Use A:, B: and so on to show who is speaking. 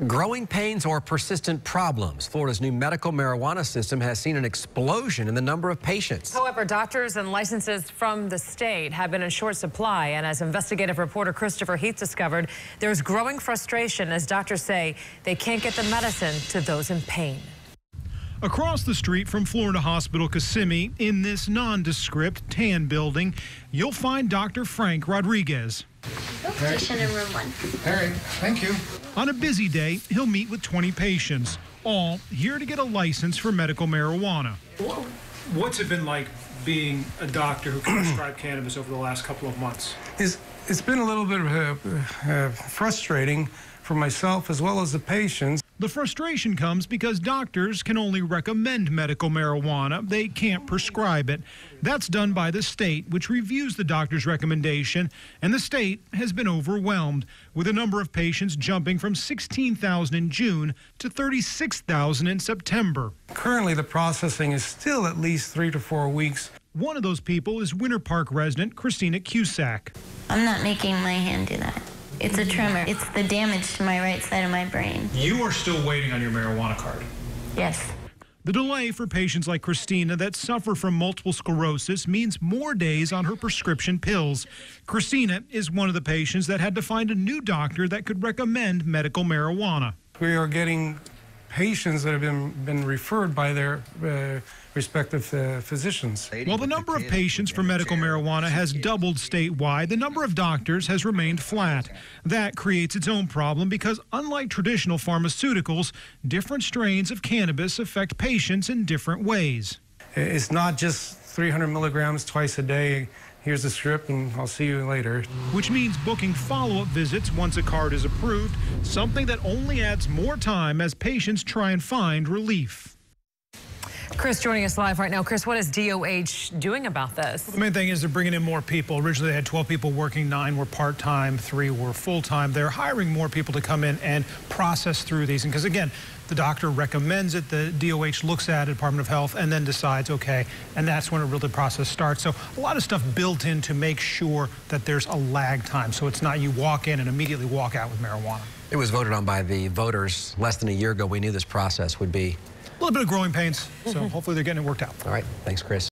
A: Growing pains or persistent problems. Florida's new medical marijuana system has seen an explosion in the number of patients.
B: However, doctors and licenses from the state have been in short supply. And as investigative reporter Christopher Heath discovered, there's growing frustration as doctors say they can't get the medicine to those in pain.
C: Across the street from Florida Hospital Kissimmee, in this nondescript tan building, you'll find Dr. Frank Rodriguez.
D: Patient in room 1.
E: Harry, thank you.
C: On a busy day, he'll meet with 20 patients, all here to get a license for medical marijuana. What's it been like being a doctor who can prescribe cannabis over the last couple of months?
E: It's been a little bit frustrating for myself as well as the patients.
C: The frustration comes because doctors can only recommend medical marijuana. They can't prescribe it. That's done by the state, which reviews the doctor's recommendation, and the state has been overwhelmed, with a number of patients jumping from 16,000 in June to 36,000 in September.
E: Currently, the processing is still at least 3 to 4 weeks.
C: One of those people is Winter Park resident Christina Cusack.
D: I'm not making my hand do that. It's a tremor. It's the damage to my right side of my brain.
C: You are still waiting on your marijuana card.
D: Yes.
C: The delay for patients like Christina that suffer from multiple sclerosis means more days on her prescription pills. Christina is one of the patients that had to find a new doctor that could recommend medical marijuana.
E: We are getting patients that have been referred by their respective physicians.
C: While the number of patients for medical marijuana has doubled statewide, the number of doctors has remained flat. That creates its own problem because, unlike traditional pharmaceuticals, different strains of cannabis affect patients in different ways.
E: It's not just 300 milligrams twice a day. Here's the script and I'll see you later.
C: Which means booking follow-up visits once a card is approved, something that only adds more time as patients try and find relief.
B: Chris joining us live right now. Chris, what is DOH doing about this?
C: Well, the main thing is they're bringing in more people. Originally, they had 12 people working, 9 were part-time, 3 were full-time. They're hiring more people to come in and process through these. And because, again, the doctor recommends it, the DOH looks at it, Department of Health, and then decides, okay, and that's when the process starts. So a lot of stuff built in to make sure that there's a lag time. So it's not you walk in and immediately walk out with marijuana.
A: It was voted on by the voters less than a year ago. We knew this process would be
C: A little bit of growing pains, so hopefully they're getting it worked out.
A: all right. Thanks, Chris.